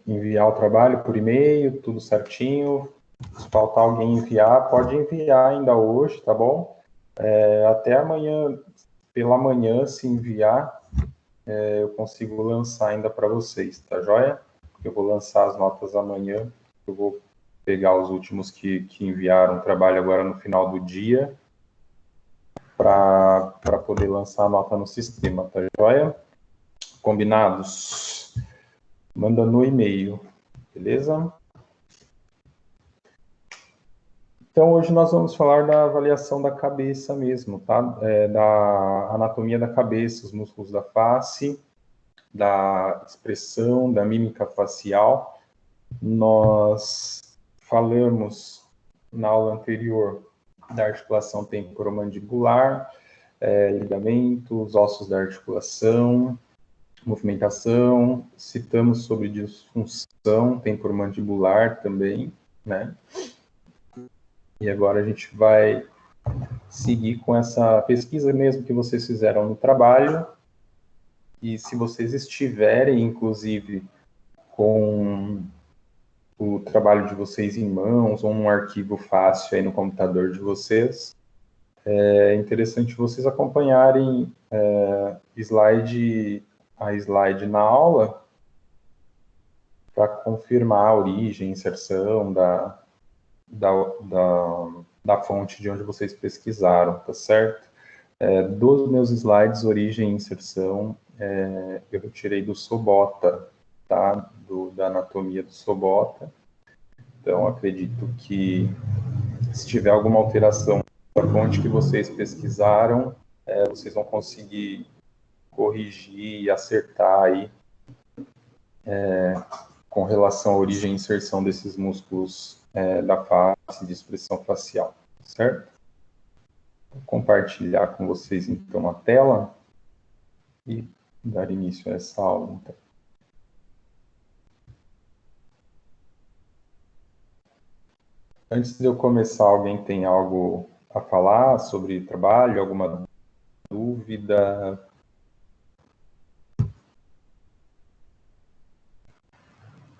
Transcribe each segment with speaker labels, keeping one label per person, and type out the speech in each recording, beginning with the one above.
Speaker 1: enviar o trabalho por e-mail, tudo certinho. Se faltar alguém enviar, pode enviar ainda hoje, tá bom? Até amanhã, pela manhã, se enviar, eu consigo lançar ainda para vocês, tá joia? Eu vou lançar as notas amanhã, eu vou pegar os últimos que enviaram o trabalho agora no final do dia, para poder lançar a nota no sistema, tá joia? Combinados? Manda no e-mail, beleza? Então, hoje nós vamos falar da avaliação da cabeça mesmo, tá? Da anatomia da cabeça, os músculos da face, da expressão, da mímica facial. Nós falamos na aula anterior da articulação temporomandibular, ligamentos, ossos da articulação, movimentação, citamos sobre disfunção temporomandibular também, né? E agora a gente vai seguir com essa pesquisa mesmo que vocês fizeram no trabalho. E se vocês estiverem, inclusive, com o trabalho de vocês em mãos ou um arquivo fácil aí no computador de vocês, é interessante vocês acompanharem a slide na aula para confirmar a origem, inserção da fonte de onde vocês pesquisaram, tá certo? Dos meus slides, origem e inserção, eu retirei do Sobota, tá? Da anatomia do Sobota. Então, acredito que se tiver alguma alteração da fonte que vocês pesquisaram, vocês vão conseguir corrigir e acertar aí com relação à origem e inserção desses músculos da face, de expressão facial, certo? Vou compartilhar com vocês, então, a tela e dar início a essa aula, então. Antes de eu começar, alguém tem algo a falar sobre trabalho, alguma dúvida?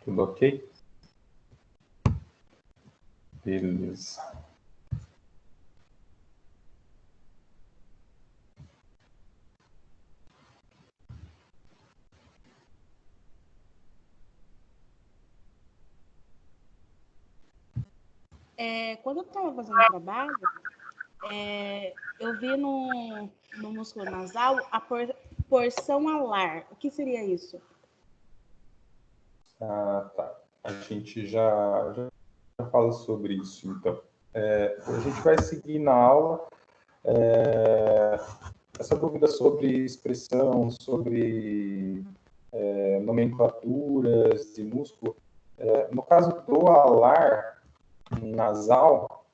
Speaker 1: Tudo ok? Beleza.
Speaker 2: Quando eu estava fazendo o trabalho, eu vi no músculo nasal a porção alar. O que seria isso?
Speaker 1: Ah, tá. A gente já fala sobre isso, então. A gente vai seguir na aula essa dúvida sobre expressão, sobre nomenclaturas de músculo. No caso do alar nasal,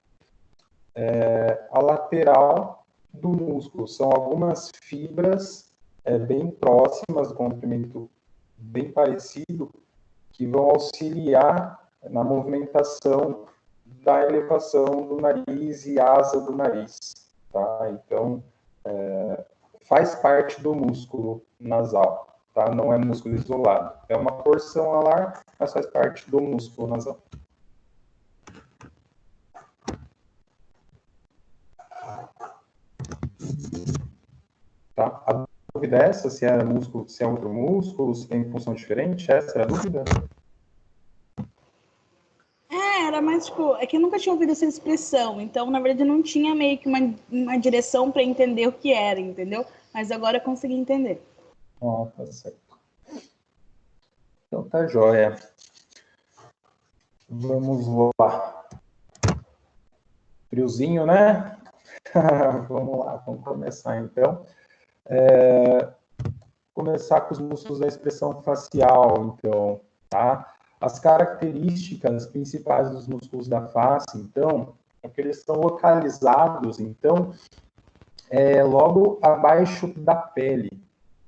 Speaker 1: a lateral do músculo são algumas fibras bem próximas, do comprimento bem parecido, que vão auxiliar na movimentação da elevação do nariz e asa do nariz, tá? Então, faz parte do músculo nasal, tá? Não é músculo isolado. É uma porção alar, mas faz parte do músculo nasal. Tá? A dúvida é essa, se é músculo, se é outro músculo, se tem função diferente? Essa é a dúvida?
Speaker 2: Era mais tipo, é que eu nunca tinha ouvido essa expressão, então na verdade não tinha meio que uma direção para entender o que era, entendeu? Mas agora eu consegui entender.
Speaker 1: Ah, tá certo. Então tá jóia. Vamos lá. Friozinho, né? Vamos lá, vamos começar então. Começar com os músculos da expressão facial, então, tá? As características principais dos músculos da face, então, é que eles são localizados, então, logo abaixo da pele,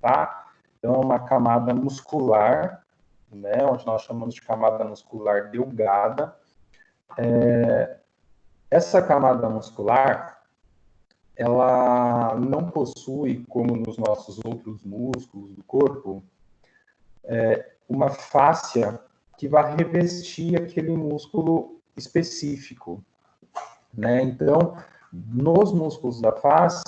Speaker 1: tá? Então, é uma camada muscular, né, onde nós chamamos de camada muscular delgada. Essa camada muscular, ela não possui, como nos nossos outros músculos do corpo, uma fáscia que vai revestir aquele músculo específico, né? Então, nos músculos da face,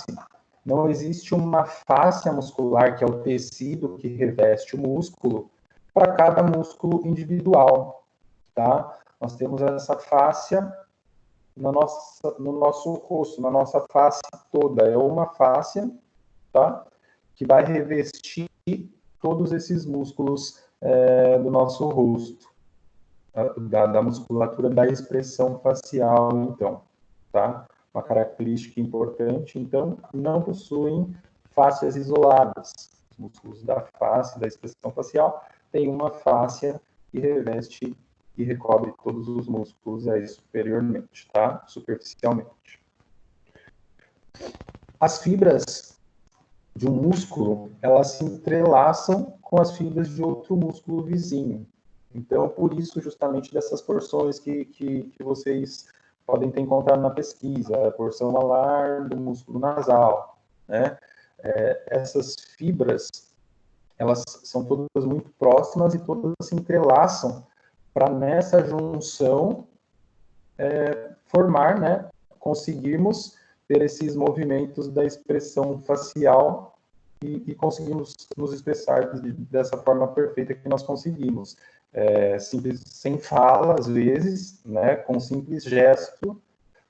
Speaker 1: não existe uma fáscia muscular, que é o tecido que reveste o músculo, para cada músculo individual, tá? Nós temos essa fáscia no nosso rosto, na nossa face toda. É uma fáscia, tá? Que vai revestir todos esses músculos do nosso rosto, da musculatura da expressão facial, então, tá? Uma característica importante, então, não possuem fáscias isoladas. Os músculos da face, da expressão facial, têm uma fáscia que reveste e recobre todos os músculos aí superiormente, tá? Superficialmente. As fibras de um músculo, elas se entrelaçam com as fibras de outro músculo vizinho. Então, por isso, justamente, dessas porções que vocês podem ter encontrado na pesquisa, a porção malar do músculo nasal, né? Essas fibras, elas são todas muito próximas e todas se entrelaçam para, nessa junção, formar, né? Conseguirmos ter esses movimentos da expressão facial e conseguimos nos expressar dessa forma perfeita que nós conseguimos. Simples, sem fala, às vezes, né, com simples gesto,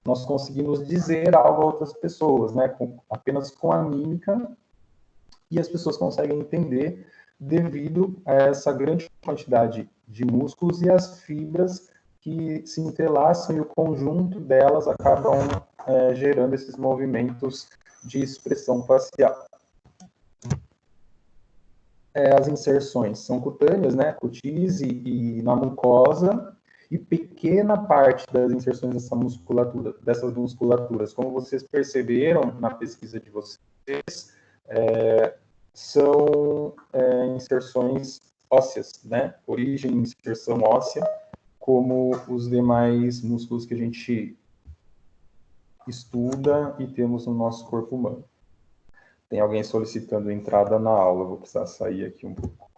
Speaker 1: nós conseguimos dizer algo a outras pessoas, né, apenas com a mímica, e as pessoas conseguem entender devido a essa grande quantidade de músculos e as fibras que se entrelaçam, e o conjunto delas acabam gerando esses movimentos de expressão facial. As inserções são cutâneas, né, cutis e na mucosa, e pequena parte das inserções dessas musculaturas, como vocês perceberam na pesquisa de vocês, são inserções ósseas, né, origem inserção óssea, como os demais músculos que a gente estuda e temos no nosso corpo humano. Tem alguém solicitando entrada na aula, vou precisar sair aqui um pouco.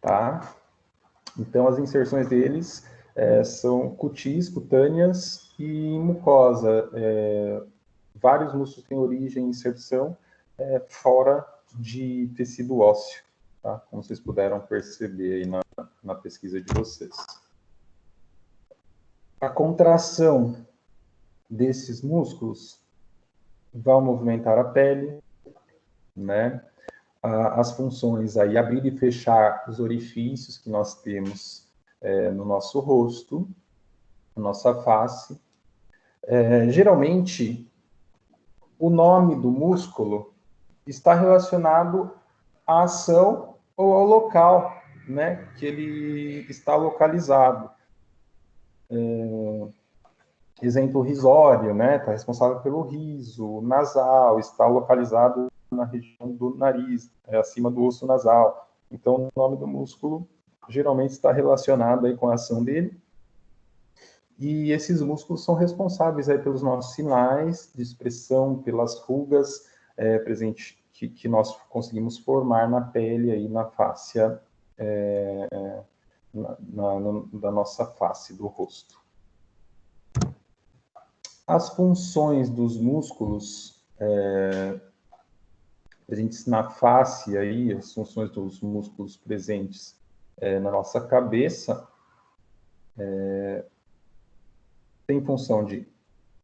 Speaker 1: Tá? Então, as inserções deles são cutis, cutâneas e mucosa. Vários músculos têm origem em inserção fora de tecido ósseo, tá? Como vocês puderam perceber aí na pesquisa de vocês. A contração desses músculos vai movimentar a pele, né? As funções aí, abrir e fechar os orifícios que nós temos no nosso rosto, na nossa face. Geralmente, o nome do músculo está relacionado à ação ou ao local, né, que ele está localizado. Exemplo, risório, né, está responsável pelo riso, nasal, está localizado na região do nariz, acima do osso nasal. Então, o nome do músculo geralmente está relacionado aí com a ação dele. E esses músculos são responsáveis aí pelos nossos sinais de expressão, pelas rugas presentes que nós conseguimos formar na pele, aí, na fáscia, da nossa face, do rosto. As funções dos músculos presentes na face, aí, as funções dos músculos presentes na nossa cabeça, tem função de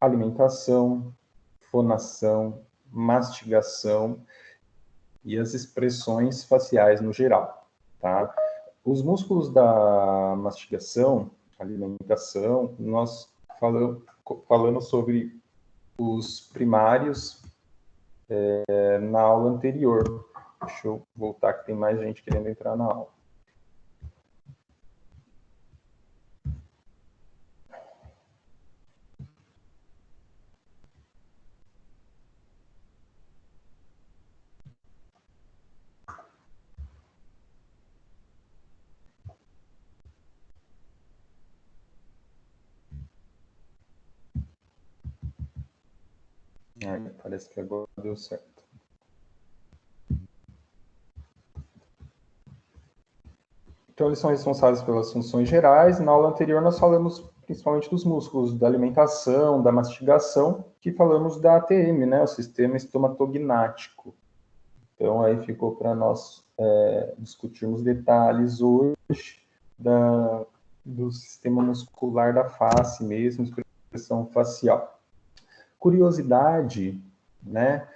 Speaker 1: alimentação, fonação, mastigação e as expressões faciais no geral, tá? Os músculos da mastigação, alimentação, nós falamos sobre os primários na aula anterior. Deixa eu voltar que tem mais gente querendo entrar na aula. Parece que agora deu certo. Então, eles são responsáveis pelas funções gerais. Na aula anterior, nós falamos principalmente dos músculos da alimentação, da mastigação, que falamos da ATM, né, o sistema estomatognático. Então, aí ficou para nós discutirmos detalhes hoje do sistema muscular da face mesmo, expressão facial. Curiosidade, né?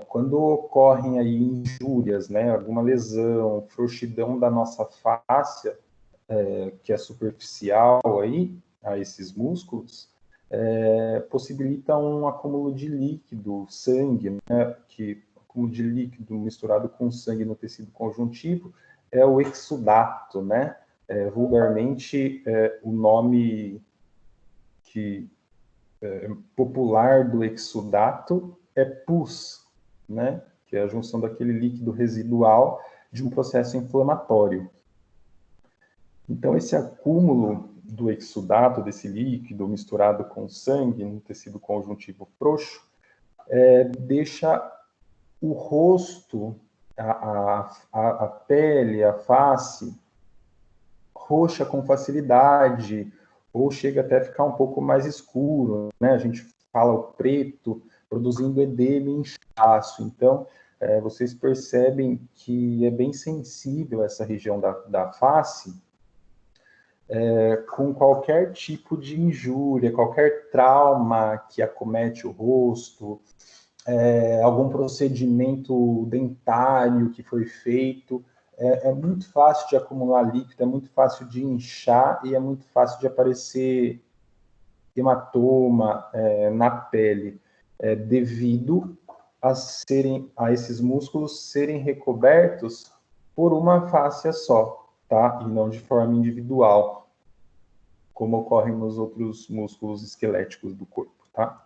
Speaker 1: Quando ocorrem aí injúrias, né, alguma lesão, frouxidão da nossa face, que é superficial aí, a esses músculos, possibilita um acúmulo de líquido, sangue, né, que acúmulo de líquido misturado com sangue no tecido conjuntivo é o exudato, né? Vulgarmente, o nome popular do exudato é pus, né? Que é a junção daquele líquido residual de um processo inflamatório. Então, esse acúmulo do exudato, desse líquido misturado com sangue no tecido conjuntivo frouxo, deixa o rosto, a pele, a face, roxa com facilidade, ou chega até a ficar um pouco mais escuro, né? A gente fala o preto, produzindo edema e inchaço. Então, vocês percebem que é bem sensível essa região da face, com qualquer tipo de injúria, qualquer trauma que acomete o rosto, algum procedimento dentário que foi feito, é muito fácil de acumular líquido, é muito fácil de inchar e é muito fácil de aparecer hematoma na pele, devido a esses músculos serem recobertos por uma fáscia só, tá? E não de forma individual, como ocorre nos outros músculos esqueléticos do corpo, tá?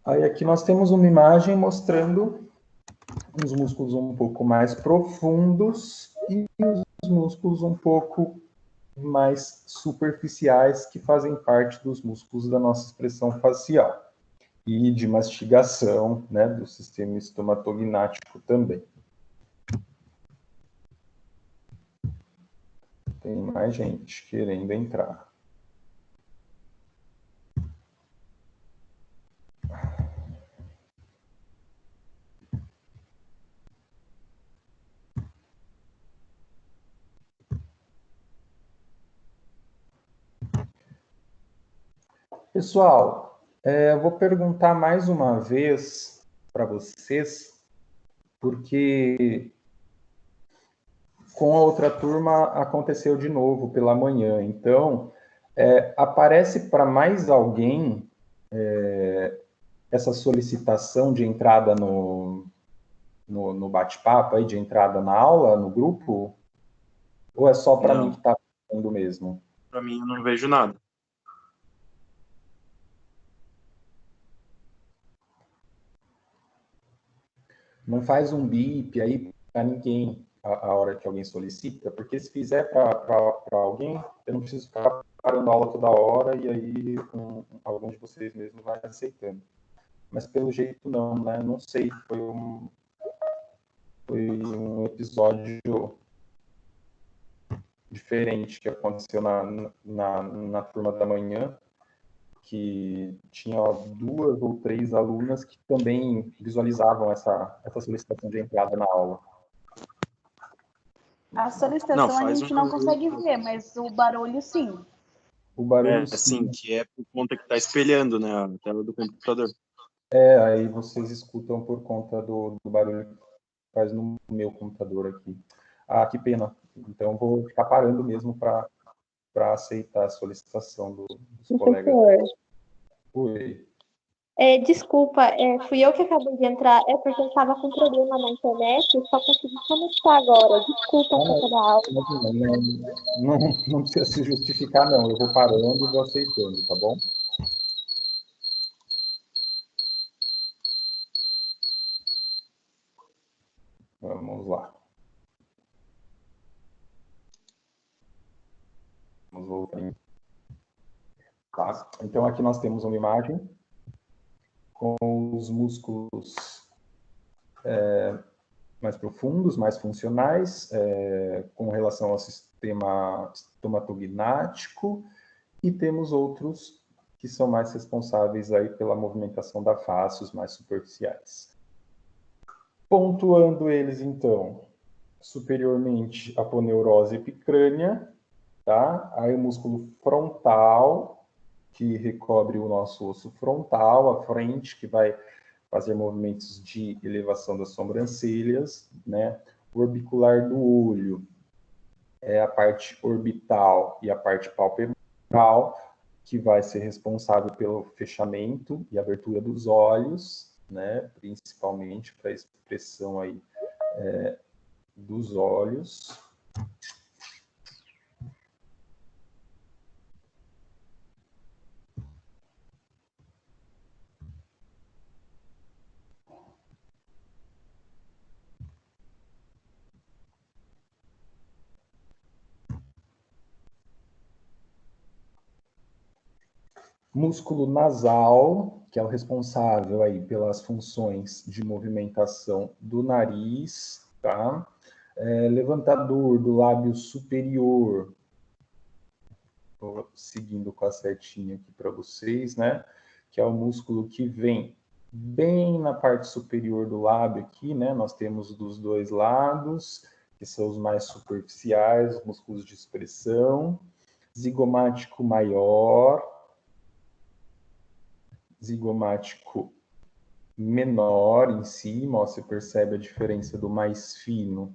Speaker 1: Aí aqui nós temos uma imagem mostrando os músculos um pouco mais profundos e os músculos um pouco mais superficiais, que fazem parte dos músculos da nossa expressão facial e de mastigação, né, do sistema estomatognático também. Tem mais gente querendo entrar. Pessoal, eu vou perguntar mais uma vez para vocês, porque com a outra turma aconteceu de novo pela manhã. Então, aparece para mais alguém essa solicitação de entrada no bate-papo, aí, de entrada na aula, no grupo? Ou é só para mim que está acontecendo mesmo?
Speaker 3: Para mim, eu não vejo nada.
Speaker 1: Não faz um bip aí para ninguém a hora que alguém solicita, porque se fizer para alguém, eu não preciso ficar parando a aula toda hora e aí algum de vocês mesmo vai aceitando. Mas pelo jeito não, né? Não sei, foi um episódio diferente que aconteceu na turma da manhã, que tinha 2 ou 3 alunas que também visualizavam essa solicitação de entrada na aula.
Speaker 2: A solicitação a gente não consegue ver, mas o barulho sim.
Speaker 1: O barulho
Speaker 3: sim, que é por conta que está espelhando, né, a tela do computador.
Speaker 1: Aí vocês escutam por conta do barulho que faz no meu computador aqui. Ah, que pena. Então vou ficar parando mesmo para aceitar a solicitação dos colegas. Oi.
Speaker 4: Desculpa, fui eu que acabei de entrar, porque eu estava com problema na internet e só consegui conectar agora. Desculpa toda a aula.
Speaker 1: Não precisa se justificar, não. Eu vou parando e vou aceitando, tá bom? Vamos lá. Vamos voltar. Tá? Então, aqui nós temos uma imagem com os músculos mais profundos, mais funcionais, com relação ao sistema estomatognático, e temos outros que são mais responsáveis aí pela movimentação da face, os mais superficiais. Pontuando eles, então, superiormente, a aponeurose epicrânea, tá? Aí o músculo frontal, que recobre o nosso osso frontal, a frente, que vai fazer movimentos de elevação das sobrancelhas, né? O orbicular do olho é a parte orbital e a parte palpebral, que vai ser responsável pelo fechamento e abertura dos olhos, né? Principalmente para a expressão aí dos olhos. Músculo nasal, que é o responsável aí pelas funções de movimentação do nariz, tá? Levantador do lábio superior, estou seguindo com a setinha aqui para vocês, né? Que é o músculo que vem bem na parte superior do lábio aqui, né? Nós temos dos dois lados, que são os mais superficiais, os músculos de expressão. Zigomático maior, zigomático menor em cima, ó, você percebe a diferença do mais fino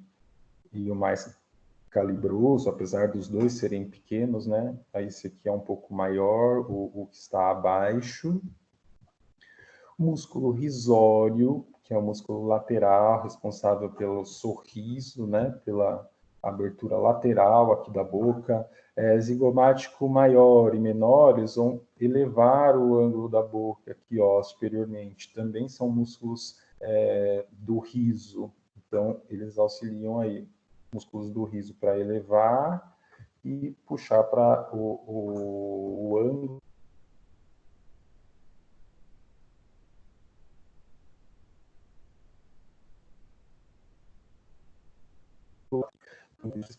Speaker 1: e o mais calibroso, apesar dos dois serem pequenos, né? Aí esse aqui é um pouco maior, o que está abaixo. Músculo risório, que é o músculo lateral, responsável pelo sorriso, né? Pela abertura lateral aqui da boca. Zigomático maior e menores vão elevar o ângulo da boca aqui, ó, superiormente. Também são músculos do riso. Então, eles auxiliam aí, músculos do riso para elevar e puxar para o ângulo. Vocês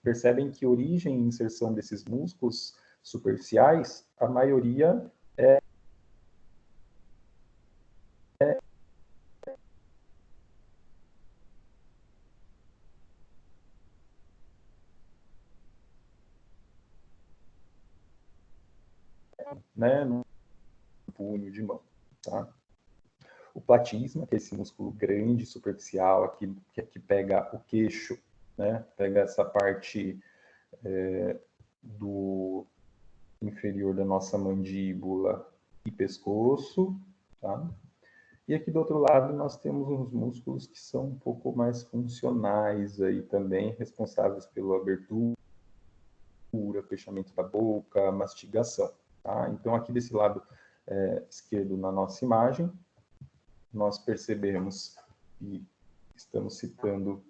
Speaker 1: percebem que origem e inserção desses músculos superficiais, a maioria né, no punho de mão, tá? O platisma, que é esse músculo grande, superficial, aqui, que pega o queixo, né? Pega essa parte do inferior da nossa mandíbula e pescoço, tá? E aqui do outro lado nós temos uns músculos que são um pouco mais funcionais aí também, responsáveis pela abertura, fechamento da boca, mastigação, tá? Então aqui desse lado esquerdo na nossa imagem, nós percebemos que estamos citando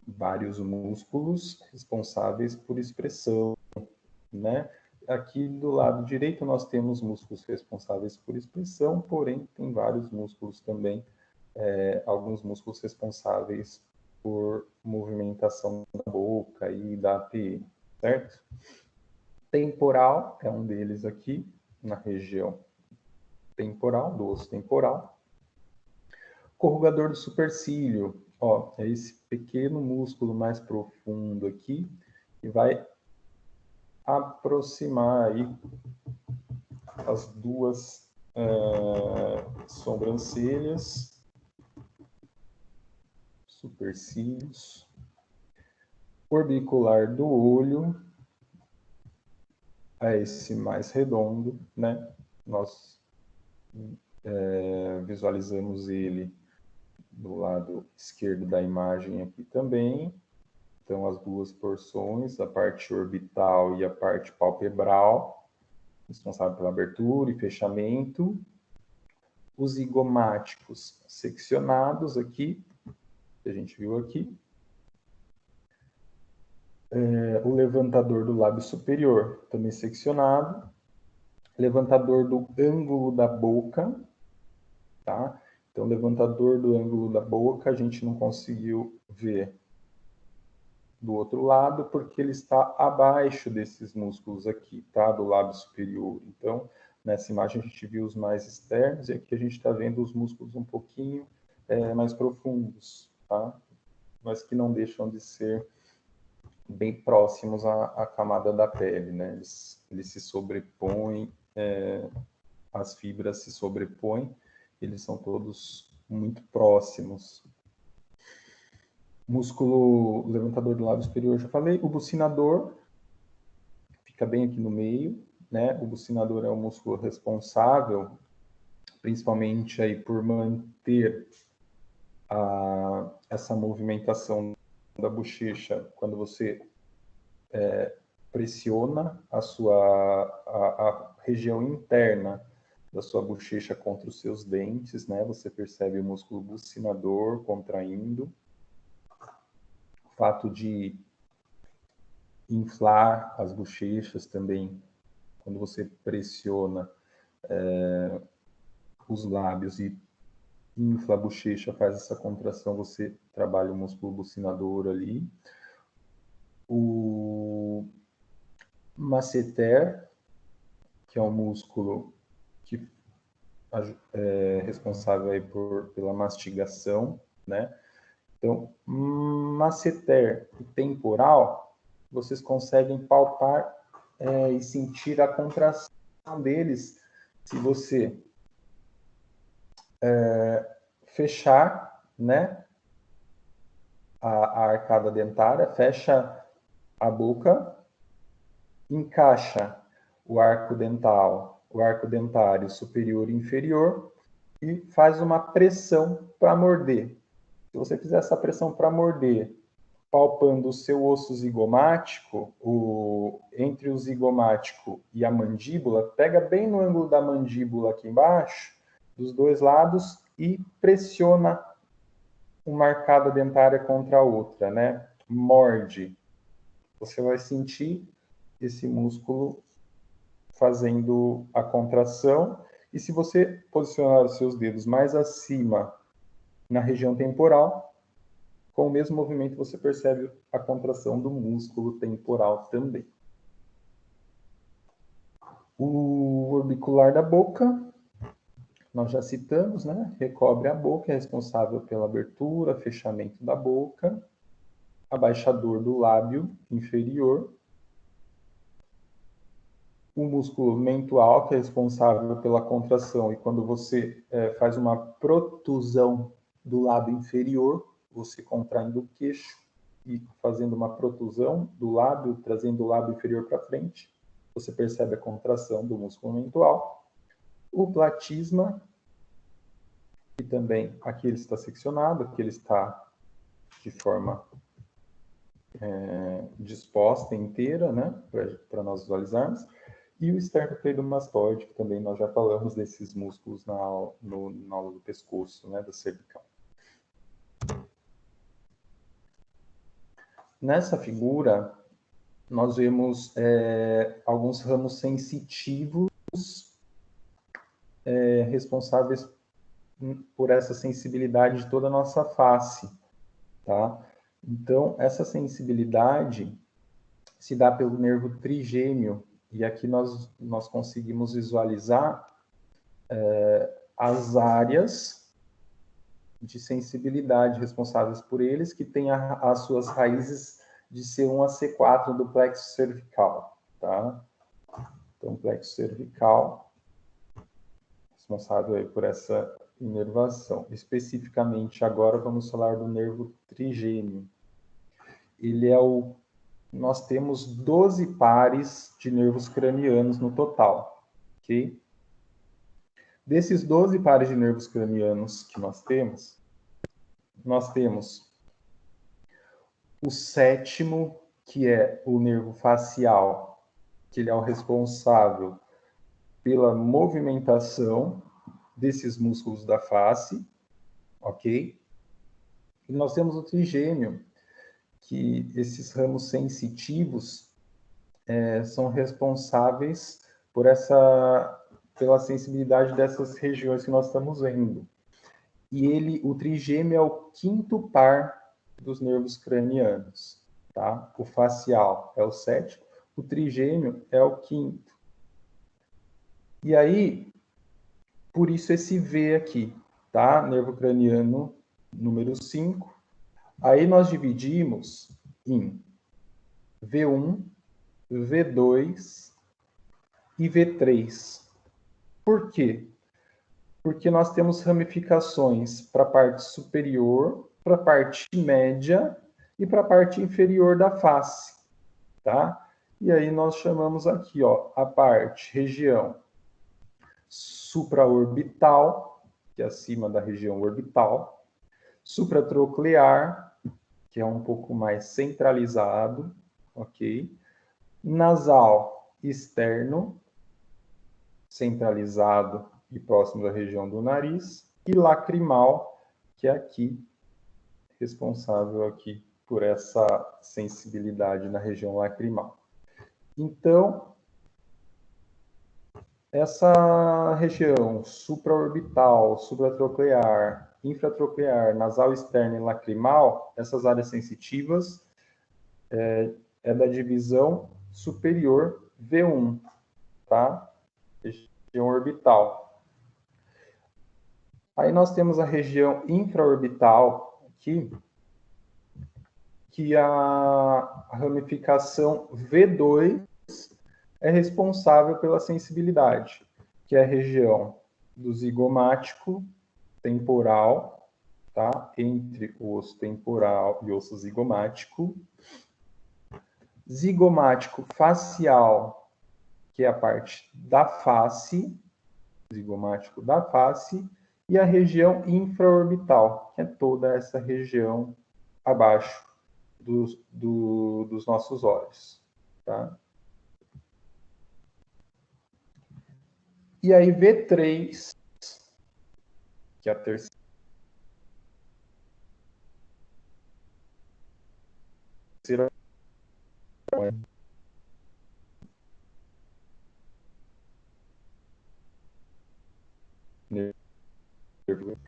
Speaker 1: vários músculos responsáveis por expressão, né? Aqui do lado direito nós temos músculos responsáveis por expressão, porém tem vários músculos também, alguns músculos responsáveis por movimentação da boca e da APM, certo? Temporal é um deles aqui, na região temporal, do osso temporal. Corrugador do supercílio, ó, é esse pequeno músculo mais profundo aqui, que vai aproximar aí as duas sobrancelhas, supercílios. Orbicular do olho, é esse mais redondo, né? Nós visualizamos ele do lado esquerdo da imagem aqui também. Então, as duas porções, a parte orbital e a parte palpebral, responsável pela abertura e fechamento. Os zigomáticos seccionados aqui, que a gente viu aqui. O levantador do lábio superior, também seccionado. levantador do ângulo da boca, tá? Então, levantador do ângulo da boca, a gente não conseguiu ver do outro lado, porque ele está abaixo desses músculos aqui, tá? Do lábio superior. Então, nessa imagem a gente viu os mais externos, e aqui a gente está vendo os músculos um pouquinho mais profundos, tá? Mas que não deixam de ser bem próximos à camada da pele, né? Eles se sobrepõem, as fibras se sobrepõem, eles são todos muito próximos. Músculo levantador do lábio superior, já falei. O bucinador fica bem aqui no meio, né? O bucinador é o músculo responsável, principalmente aí por manter essa movimentação da bochecha quando você pressiona a região interna da sua bochecha contra os seus dentes, né? Você percebe o músculo bucinador contraindo. O fato de inflar as bochechas também, quando você pressiona os lábios e infla a bochecha, faz essa contração, você trabalha o músculo bucinador ali. O masseter, que é um músculo que é responsável aí pela mastigação, né? Então, masseter e temporal, vocês conseguem palpar e sentir a contração deles se você fechar, né, a arcada dentária, fecha a boca, encaixa o arco dentário superior e inferior e faz uma pressão para morder. Se você fizer essa pressão para morder, palpando o seu osso zigomático, entre o zigomático e a mandíbula, pega bem no ângulo da mandíbula aqui embaixo, dos dois lados, e pressiona uma arcada dentária contra a outra, né? Morde. Você vai sentir esse músculo fazendo a contração, e se você posicionar os seus dedos mais acima na região temporal, com o mesmo movimento você percebe a contração do músculo temporal também. O orbicular da boca, nós já citamos, né? Recobre a boca, é responsável pela abertura, fechamento da boca. Abaixador do lábio inferior. O músculo mentual, que é responsável pela contração, e quando você faz uma protusão do lábio inferior, você contraindo o queixo e fazendo uma protusão do lábio, trazendo o lábio inferior para frente, você percebe a contração do músculo mentual. O platisma, que também aqui ele está seccionado, aqui ele está de forma disposta inteira, né, para nós visualizarmos. E o esternocleidomastoide, que também nós já falamos desses músculos na aula do pescoço, né, da cervical. Nessa figura, nós vemos alguns ramos sensitivos responsáveis por essa sensibilidade de toda a nossa face, tá? Então, essa sensibilidade se dá pelo nervo trigêmeo, e aqui nós conseguimos visualizar as áreas de sensibilidade responsáveis por eles, que têm as suas raízes de C1 a C4 do plexo cervical, tá? Então, plexo cervical, responsável aí por essa inervação. Especificamente, agora vamos falar do nervo trigêmeo. Ele é nós temos 12 pares de nervos cranianos no total, ok? Desses 12 pares de nervos cranianos que nós temos o sétimo, que é o nervo facial, que ele é o responsável pela movimentação desses músculos da face, ok? E nós temos o trigêmeo, que esses ramos sensitivos são responsáveis pela sensibilidade dessas regiões que nós estamos vendo. E o trigêmeo é o quinto par dos nervos cranianos, tá? O facial é o sétimo, o trigêmeo é o quinto. E aí, por isso esse V aqui, tá? Nervo craniano número 5. Aí nós dividimos em V1, V2 e V3. Por quê? Porque nós temos ramificações para a parte superior, para a parte média e para a parte inferior da face, tá? E aí nós chamamos aqui, ó, a parte, região supraorbital, que é acima da região orbital, supratroclear, que é um pouco mais centralizado, ok? Nasal externo, centralizado e próximo da região do nariz, e lacrimal, que é aqui, responsável aqui por essa sensibilidade na região lacrimal. Então, essa região supraorbital, supratroclear, infratroclear, nasal externo e lacrimal, essas áreas sensitivas, é da divisão superior V1, tá? Região orbital. Aí nós temos a região infraorbital aqui, que a ramificação V2 é responsável pela sensibilidade, que é a região do zigomático temporal, tá? Entre o osso temporal e o osso zigomático. Zigomático facial, que é a parte da face, zigomático da face, e a região infraorbital, que é toda essa região abaixo dos nossos olhos, tá? E aí V3, que é a terceira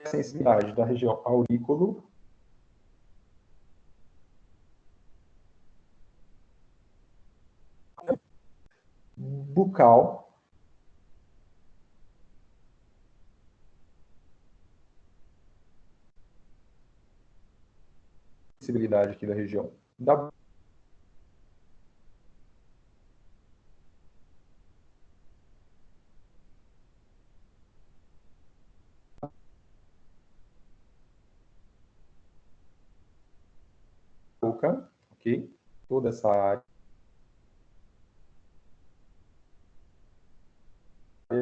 Speaker 1: a sensibilidade da região aurículo, bucal, sensibilidade aqui da região da boca, ok? Toda essa área.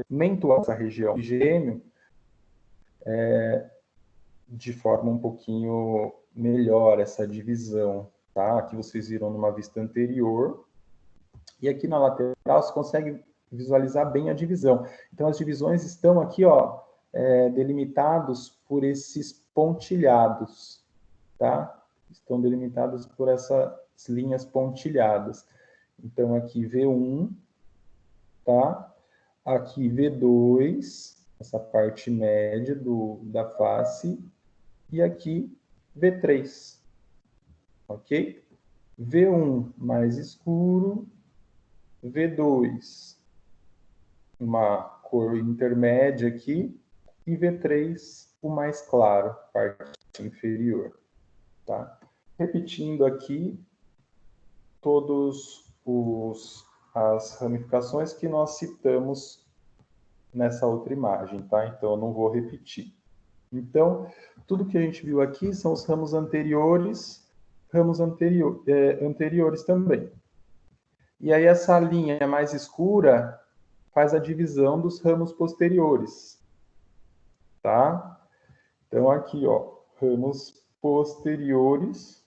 Speaker 1: Mental, essa região gêmeo, de forma um pouquinho melhor essa divisão, tá? Aqui vocês viram numa vista anterior. E aqui na lateral você consegue visualizar bem a divisão. Então as divisões estão aqui, ó, delimitados por esses pontilhados, tá? Estão delimitados por essas linhas pontilhadas. Então aqui V1, tá? Aqui V2, essa parte média da face, e aqui V3, ok? V1 mais escuro, V2 uma cor intermédia aqui, e V3 o mais claro, parte inferior, tá? Repetindo aqui todas as ramificações que nós citamos nessa outra imagem, tá? Então, eu não vou repetir. Então, tudo que a gente viu aqui são os ramos anteriores, anteriores também. E aí, essa linha mais escura faz a divisão dos ramos posteriores, tá? Então, aqui, ó, ramos posteriores,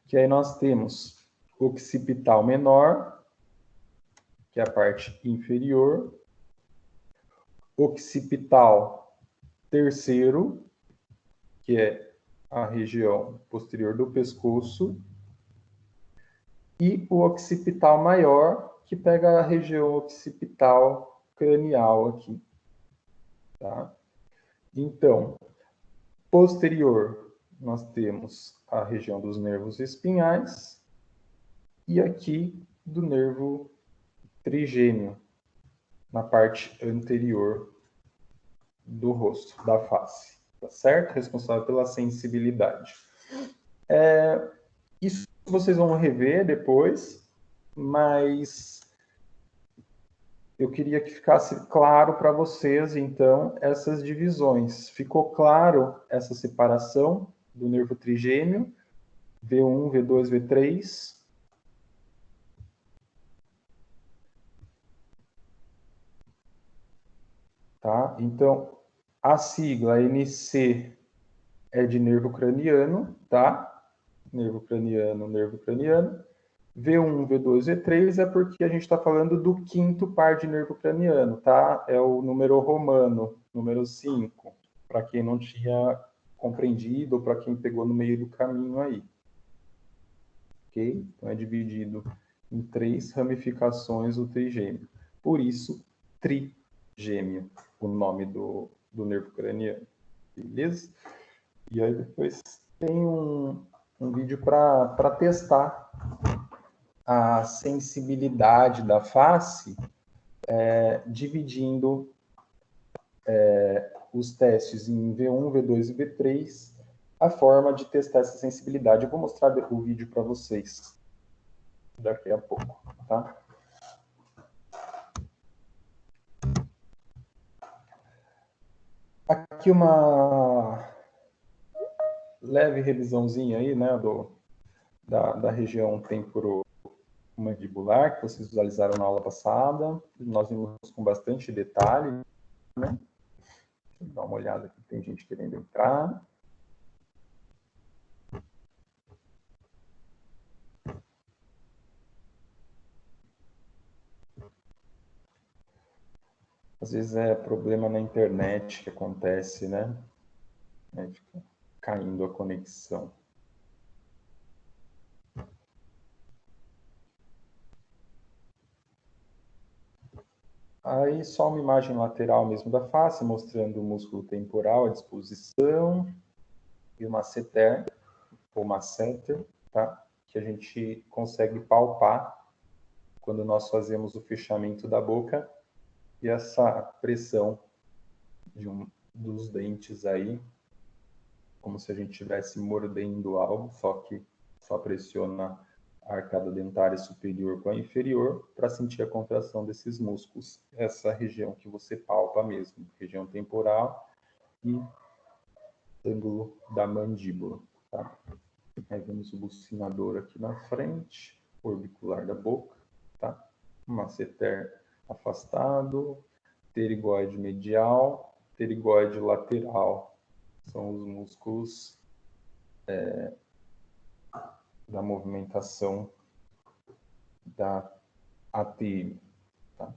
Speaker 1: que aí nós temos occipital menor, que é a parte inferior, occipital terceiro, que é a região posterior do pescoço, e o occipital maior, que pega a região occipital cranial aqui, tá? Então, posterior, nós temos a região dos nervos espinhais e aqui do nervo trigêmeo, na parte anterior do rosto, da face, tá certo? Responsável pela sensibilidade. Isso vocês vão rever depois, mas eu queria que ficasse claro para vocês, então, essas divisões. Ficou claro essa separação do nervo trigêmeo, V1, V2, V3? Tá? Então, a sigla NC é de nervo craniano, tá? Nervo craniano, nervo craniano. V1, V2, V3 é porque a gente está falando do quinto par de nervo craniano, tá? É o número romano, número 5, para quem não tinha compreendido ou para quem pegou no meio do caminho aí. Ok? Então é dividido em 3 ramificações o trigêmeo. Por isso, trigêmeo, o nome do nervo craniano. Beleza? E aí depois tem um vídeo para testar a sensibilidade da face, dividindo os testes em V1, V2 e V3, a forma de testar essa sensibilidade. Eu vou mostrar o vídeo para vocês daqui a pouco, tá? Aqui uma leve revisãozinha aí, né, da região temporomandibular, que vocês visualizaram na aula passada. Nós vimos com bastante detalhe, né? Deixa eu dar uma olhada aqui, tem gente querendo entrar. Às vezes é problema na internet que acontece, né? Fica caindo a conexão. Aí só uma imagem lateral mesmo da face, mostrando o músculo temporal, a disposição, e o masseter, ou masseter, tá? Que a gente consegue palpar quando nós fazemos o fechamento da boca e essa pressão dos dentes aí, como se a gente estivesse mordendo algo, só que só pressiona a arcada dentária superior com a inferior para sentir a contração desses músculos. Essa região que você palpa mesmo, região temporal e ângulo da mandíbula, tá? Aí vemos o bucinador aqui na frente, orbicular da boca, tá? Masseter afastado, pterigoide medial, pterigoide lateral. São os músculos da movimentação da ATM. Tá?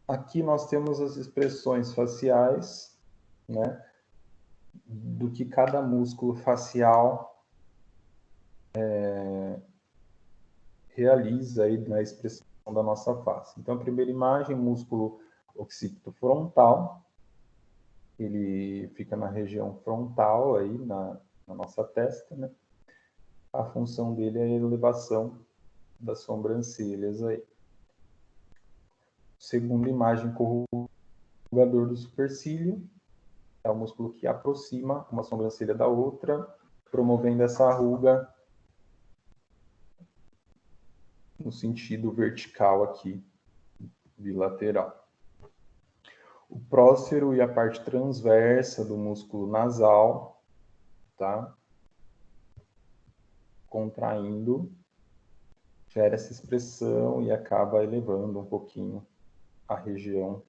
Speaker 1: Aqui nós temos as expressões faciais, né, do que cada músculo facial realiza aí na expressão da nossa face. Então, a primeira imagem, músculo occipito frontal, ele fica na região frontal aí na nossa testa, né? A função dele é a elevação das sobrancelhas aí. Segunda imagem, corrugador do supercílio, é o músculo que aproxima uma sobrancelha da outra, promovendo essa ruga no sentido vertical aqui, bilateral. O prócero e a parte transversa do músculo nasal, tá? Contraindo, gera essa expressão e acaba elevando um pouquinho a região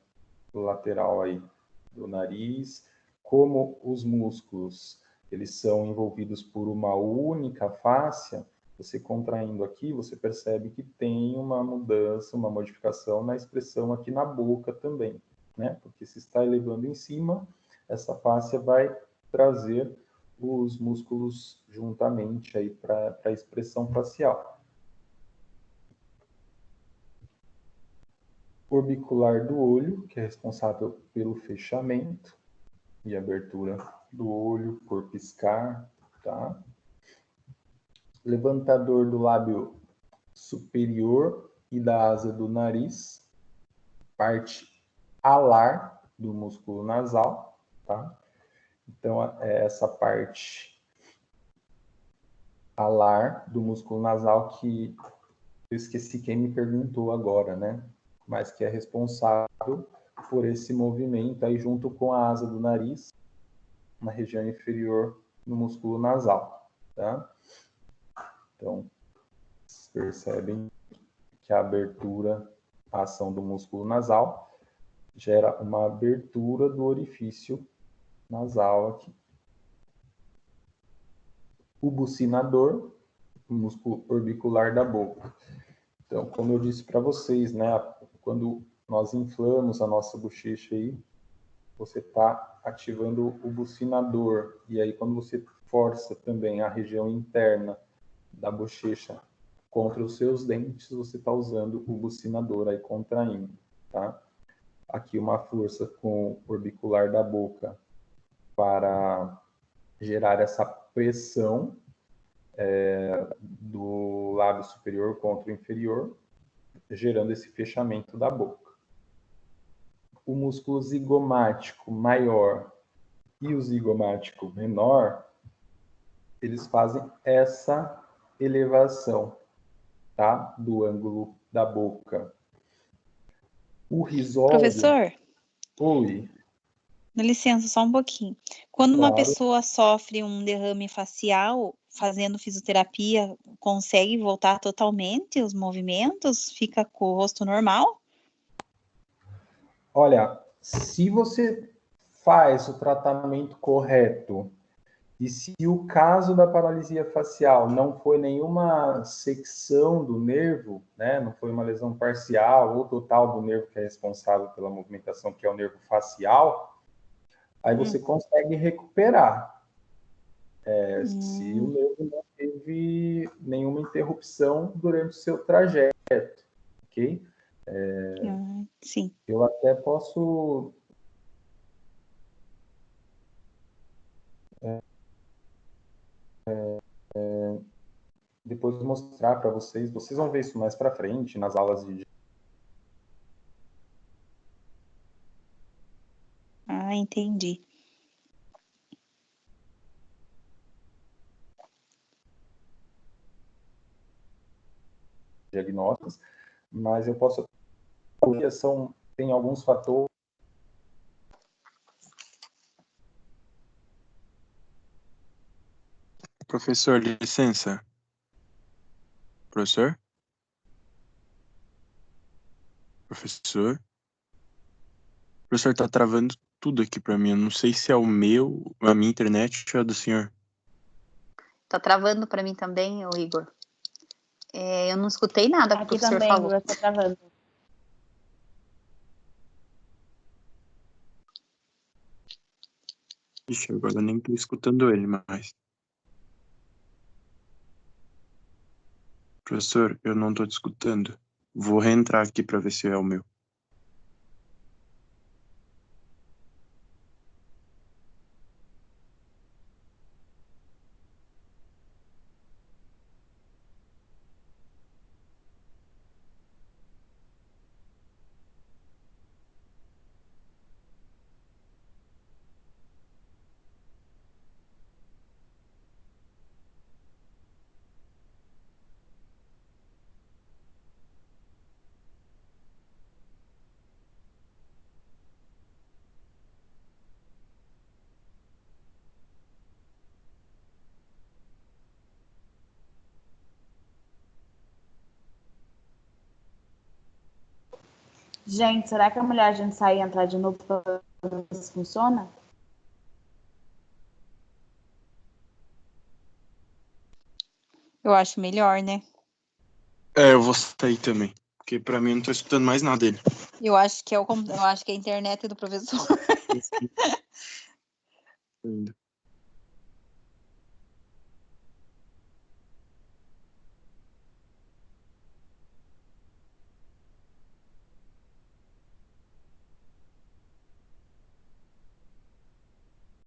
Speaker 1: lateral aí do nariz. Como os músculos, eles são envolvidos por uma única fáscia, você contraindo aqui, você percebe que tem uma mudança, uma modificação na expressão aqui na boca também, né? Porque se está elevando em cima, essa fáscia vai trazer os músculos juntamente aí para a expressão facial. Orbicular do olho, que é responsável pelo fechamento e abertura do olho por piscar, tá? Levantador do lábio superior e da asa do nariz, parte alar do músculo nasal, tá? Então, é essa parte alar do músculo nasal que eu esqueci quem me perguntou agora, né? Mas que é responsável por esse movimento aí junto com a asa do nariz, na região inferior no músculo nasal, tá? Então, vocês percebem que a abertura, a ação do músculo nasal, gera uma abertura do orifício nasal aqui. O bucinador, o músculo orbicular da boca. Então, como eu disse para vocês, né, quando nós inflamos a nossa bochecha aí, você está ativando o bucinador. E aí, quando você força também a região interna da bochecha contra os seus dentes, você está usando o bucinador aí contraindo, tá? Aqui uma força com o orbicular da boca para gerar essa pressão do lábio superior contra o inferior, gerando esse fechamento da boca. O músculo zigomático maior e o zigomático menor, eles fazem essa elevação, tá? Do ângulo da boca. O risório...
Speaker 5: Professor,
Speaker 1: Oi,
Speaker 5: dá licença, só um pouquinho. Quando uma
Speaker 1: claro.
Speaker 5: pessoa sofre um derrame facial, fazendo fisioterapia, consegue voltar totalmente os movimentos? Fica com o rosto normal?
Speaker 1: Olha, se você faz o tratamento correto e se o caso da paralisia facial não foi nenhuma secção do nervo, né, não foi uma lesão parcial ou total do nervo que é responsável pela movimentação, que é o nervo facial, aí você consegue recuperar. Se o nervo não teve nenhuma interrupção durante o seu trajeto, ok?
Speaker 5: Sim.
Speaker 1: Eu até posso depois mostrar para vocês. Vocês vão ver isso mais para frente nas aulas de
Speaker 5: Ah, entendi.
Speaker 1: diagnósticos, mas eu posso tem alguns fatores.
Speaker 3: Professor, licença. Professor? Professor? O professor tá travando tudo aqui pra mim. Eu não sei se é o meu, a minha internet ou a do senhor.
Speaker 6: Tá travando para mim também, ô Igor. Eu não escutei nada que o
Speaker 2: Aqui
Speaker 6: professor
Speaker 2: também,
Speaker 6: falou.
Speaker 2: Igor, tá travando.
Speaker 3: Ixi, agora eu nem tô escutando ele mais. Professor, eu não tô te escutando. Vou reentrar aqui pra ver se é o meu.
Speaker 2: Gente, será que é melhor a gente sair e entrar de novo para ver se funciona?
Speaker 5: Eu acho melhor, né?
Speaker 3: Eu vou sair também. Porque pra mim eu não tô escutando mais nada dele.
Speaker 5: Eu acho que é a internet do professor.
Speaker 3: Ainda.